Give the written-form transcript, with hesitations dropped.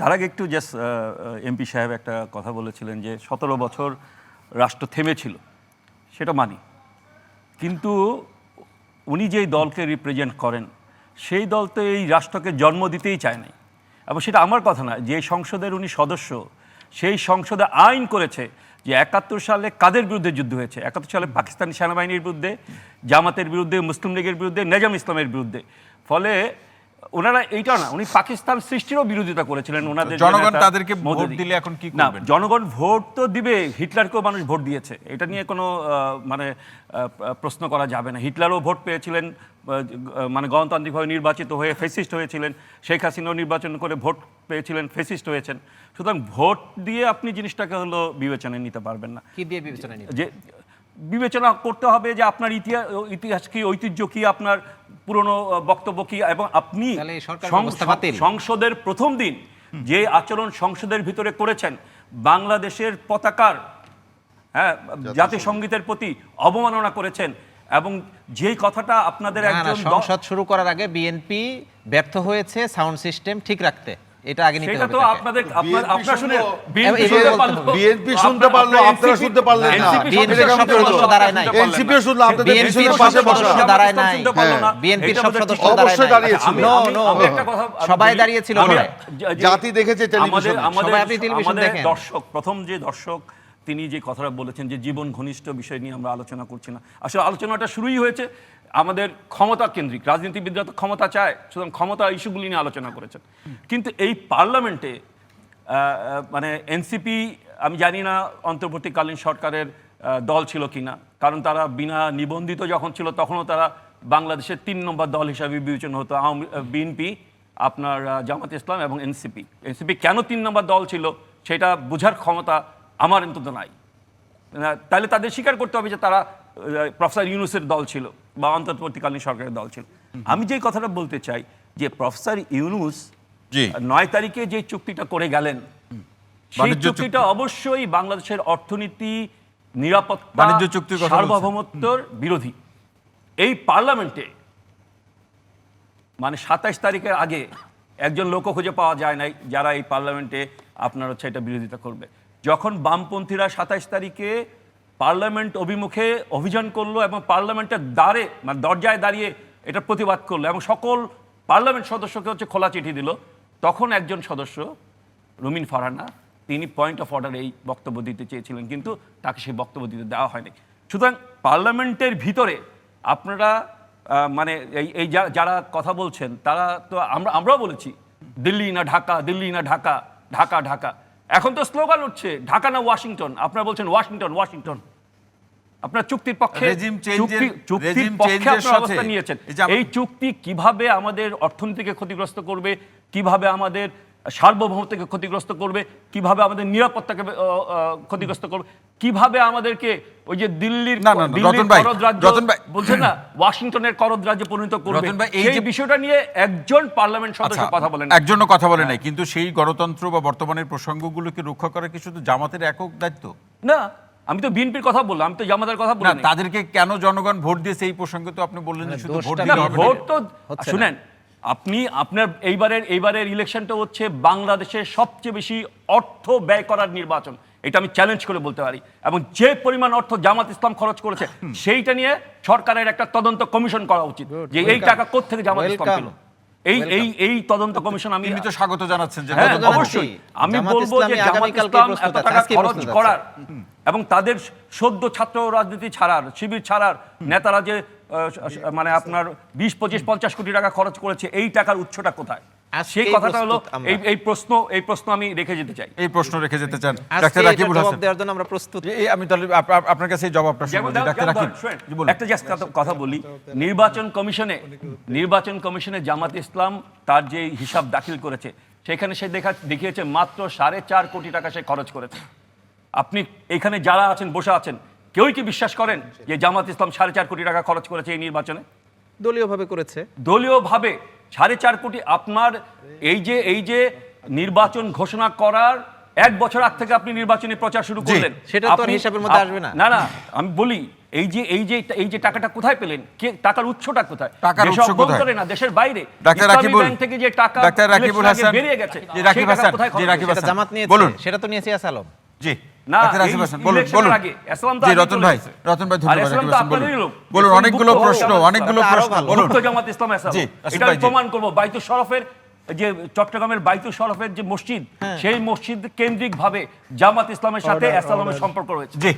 তার আগে একটু জাস্ট এমপি সাহেব একটা কথা বলেছিলেন যে 17 বছর রাষ্ট্র থেমেছিল, সেটা মানি, কিন্তু উনি যেই দলকে রিপ্রেজেন্ট করেন সেই দল তো এই রাষ্ট্রকে জন্ম দিতেই চায় নাই। এবং সেটা আমার কথা না, যে সংসদের উনি সদস্য, সেই সংসদে আইন করেছে যে 71 সালে কাদের বিরুদ্ধে যুদ্ধ হয়েছে, 71 সালে পাকিস্তানি সেনাবাহিনীর বিরুদ্ধে, জামাতের বিরুদ্ধে, মুসলিম লীগের বিরুদ্ধে, নেজাম ইসলামের বিরুদ্ধে। ফলে ওনারা এইটা না, উনি পাকিস্তান সৃষ্টিরও বিরোধিতা করেছিলেন। ওনাদের জনগণ তাদেরকে ভোট দিলে এখন কি করবেন? না, জনগণ ভোট তো দিবে, হিটলারকেও মানুষ ভোট দিয়েছে, এটা নিয়ে কোনো মানে প্রশ্ন করা যাবে না। হিটলারও ভোট পেয়েছিলেন, মানে গণতান্ত্রিকভাবে নির্বাচিত হয়ে ফেসিস্ট হয়েছিলেন। শেখ হাসিনাও নির্বাচন করে ভোট পেয়েছিলেন, ফেসিস্ট হয়েছেন। সুতরাং ভোট দিয়ে আপনি জিনিসটাকে হলো বিবেচনায় নিতে পারবেন না। কি দিয়ে বিবেচনায় নিতে? যে বিবেচনা করতে হবে যে আপনার ইতিহাস কি, ঐতিহ্য কি, আপনার পুরনো বক্তব্য কি, এবং আপনি সংসদের প্রথম দিন যে আচরণ সংসদের ভিতরে করেছেন, বাংলাদেশের পতাকার, হ্যাঁ, জাতীয় সঙ্গীতের প্রতি অবমাননা করেছেন, এবং যেই কথাটা আপনাদের একজন সংসদ শুরু করার আগে বিএনপি ব্যর্থ হয়েছে সাউন্ড সিস্টেম ঠিক রাখতে, এটা আগে নিতে হবে। সেটা তো আপনাদের আপনারা শুনে বিএনপি শুনতে পারলো, আপনারা শুনতে পারলেন না। বিএনপির সব সদস্য দাঁড়ায় নাই, এনসিপি শুনলো, আপনাদের বিএনপির পাশে সব বসা সদস্য দাঁড়ায় নাই, বিএনপির সব সদস্য অবশ্যই দাঁড়িয়েছিল। নো নো, সবাই দাঁড়িয়েছিল। জাতি দেখেছে টেলিভিশনে। আমাদের দর্শক, প্রথম যে দর্শক তিনি যে কথাটা বলেছেন যে জীবন ঘনিষ্ঠ বিষয় নিয়ে আমরা আলোচনা করছি না, আসলে আলোচনাটা শুরুই হয়েছে আমাদের ক্ষমতা কেন্দ্রিক। রাজনীতিবিদরা তো ক্ষমতা চায়, সুতরাং ক্ষমতা ইস্যুগুলি নিয়ে আলোচনা করেছেন। কিন্তু এই পার্লামেন্টে মানে এনসিপি, আমি জানি না অন্তর্বর্তীকালীন সরকারের দল ছিল কিনা, কারণ তারা বিনা নিবন্ধিত যখন ছিল তখনও তারা বাংলাদেশের 3 নম্বর দল হিসাবে বিবেচনা হতো। বিএনপি, আপনার জামাত ইসলাম এবং এনসিপি। এনসিপি কেন 3 নম্বর দল ছিল সেটা বোঝার ক্ষমতা আমার অন্তত নাই। তাহলে তাদের স্বীকার করতে হবে যে তারা প্রফেসর ইউনূসের দল ছিল বা অন্তর্বর্তীকালীন সরকারের দল ছিল। আমি যে কথাটা বলতে চাই যে প্রফেসর ইউনূস 9 তারিখে যে চুক্তিটা করে গেলেন, সেই চুক্তিটা অবশ্যই বাংলাদেশের অর্থনীতি, নিরাপত্তা, সার্বভৌমত্বর বিরোধী। এই পার্লামেন্টে মানে 27 তারিখের আগে একজন লোক খুঁজে পাওয়া যায় নাই যারা এই পার্লামেন্টে আপনার হচ্ছে এটা বিরোধিতা করবে। যখন বামপন্থীরা 27 তারিখে পার্লামেন্ট অভিমুখে অভিযান করলো এবং পার্লামেন্টের দ্বারে, মানে দরজায় দাঁড়িয়ে এটা প্রতিবাদ করলো এবং সকল পার্লামেন্ট সদস্যকে হচ্ছে খোলা চিঠি দিল, তখন একজন সদস্য রুমিন ফারহানা, তিনি পয়েন্ট অফ অর্ডার এই বক্তব্য দিতে চেয়েছিলেন, কিন্তু তাকে সেই বক্তব্য দিতে দেওয়া হয়নি। সুতরাং পার্লামেন্টের ভিতরে আপনারা মানে এই যারা কথা বলছেন তারা তো, আমরাও বলেছি দিল্লি না ঢাকা, দিল্লি না ঢাকা, ঢাকা ঢাকা। এখন তো স্লোগান উঠছে ঢাকা না ওয়াশিংটন, আপনারা বলছেন ওয়াশিংটন ওয়াশিংটন। আপনার চুক্তির পক্ষে, চুক্তির পক্ষে আপনারা অবস্থান নিয়েছেন। এই চুক্তি কিভাবে আমাদের অর্থনীতিকে ক্ষতিগ্রস্ত করবে, কিভাবে আমাদের সার্বভৌমত্বকে ক্ষতিগ্রস্ত করবে, কিভাবে আমাদের নিরাপত্তাকে ক্ষতিগ্রস্ত করবে, কিভাবে আমাদেরকে ওই যে দিল্লির করদ রাজ্য বলছেন না, ওয়াশিংটনের করদ রাজ্যে পরিণত করবে, এই বিষয়টা নিয়ে একজন পার্লামেন্ট সদস্য কথা বলেন, একজনও কথা বলে নাই। কিন্তু সেই গণতন্ত্র বা বর্তমানের প্রসঙ্গগুলোকে রক্ষা করা কি শুধু জামাতের একক দায়িত্ব? না, আমি তো বিএনপির কথা বললাম, আমি তো জামাতের কথা বললাম। তাদেরকে কেন জনগণ ভোট দিয়েছে এই প্রসঙ্গে তো আপনি বললেন শুধু ভোট তো শুনেন আপনি, আপনার এইবারের ইলেকশনটা হচ্ছে বাংলাদেশের সবচেয়ে বেশি অর্থ ব্যয় করার নির্বাচন, এটা আমি চ্যালেঞ্জ করে বলতে পারি। এবং যে পরিমাণ অর্থ জামাত ইসলাম খরচ করেছে সেইটা নিয়ে সরকারের একটা তদন্ত কমিশন করা উচিত, যে এই টাকা কোত্থেকে জামাত ইসলাম পেল। এই তদন্ত কমিশন আমি তো স্বাগত জানাচ্ছেন। অবশ্যই আমি বলবো যে জামাত ইসলাম এত টাকা খরচ করার এবং তাদের সদ্য ছাত্র রাজনীতি ছাড়ার, শিবির ছাড়ার নেতারা যে মানে আপনার 20, 25, 50 কোটি টাকা খরচ করেছে, এই টাকার উৎসটা কোথায়? সেই কথাটা হলো এই প্রশ্ন আমি রেখে যেতে চাই। এই প্রশ্ন রেখে যেতে চান ডাক্তার রাকিবুল হাসান? দেওয়ার জন্য আমরা প্রস্তুত। আমি তাহলে আপনার কাছে এই জবাবটা শুনবো। ডাক্তার রাকিব, একটা জাস্ট কথা বলি, নির্বাচন কমিশনে জামাত ইসলাম তার যে হিসাব দাখিল করেছে সেখানে সে দেখিয়েছে মাত্র 4.5 কোটি টাকা সে খরচ করেছে। আপনি এখানে যারা আছেন, বসে আছেন, কেউই কি বিশ্বাস করেন যে জামাত ইসলাম 4.5 কোটি টাকা খরচ করেছে এই নির্বাচনে? দলীয়ভাবে করেছে, দলীয়ভাবে 4.5 কোটি। আপনার এই যে নির্বাচন ঘোষণা করার 1 বছর আগ থেকে আপনি নির্বাচনী প্রচার শুরু করলেন, সেটা তো হিসাবের মধ্যে আসবে না। না, আমি বলি এই যে টাকাটা কোথায় পেলেন, কে টাকার উৎসটা কোথায়? টাকার দেশের উৎস কোথায়? অভ্যন্তরে না, দেশের বাইরে। ডাক্তার ইসলামী রাকিবুল, ব্যাংক থেকে যে টাকা ডাক্তার রাকিবুল ইলেকশন আগে হাসান, বেরিয়ে গেছে, জি, রাকিব সেই টাকা হাসান, কোথায় জি, খরচ রাকিব হয়েছে? সেটা জামাত নিয়েছে, বলুন। সেটা তো নিয়েছে আসালম। জি না, ডাক্তার এই রাকিব হাসান, বলুন ইলেকশনের বলুন। আগে এসলাম তো জি আগে রতন চলে ভাই, গেছে। রতন ভাই আর ধন্যবাদ। এসলাম রাকিব তো হাসান, বলুন আপনাদেরই লোক। বলুন, এসলাম অনেকগুলো গুপ্ত প্রশ্ন, জামাত অনেকগুলো ইসলাম। প্রশ্ন, আরো ভালো। বলুন। গুপ্ত জামাত ইসলাম এসলাম। জি, আসিফ এটা ভাই, আমি জি। প্রমাণ করব। বাইতুল শরফের যে চট্টগ্রামের বাইতুল শরফের যে মসজিদ, সেই মসজিদ কেন্দ্রিক ভাবে জামাত ইসলামের সাথে এসলামের সম্পর্ক রয়েছে। জি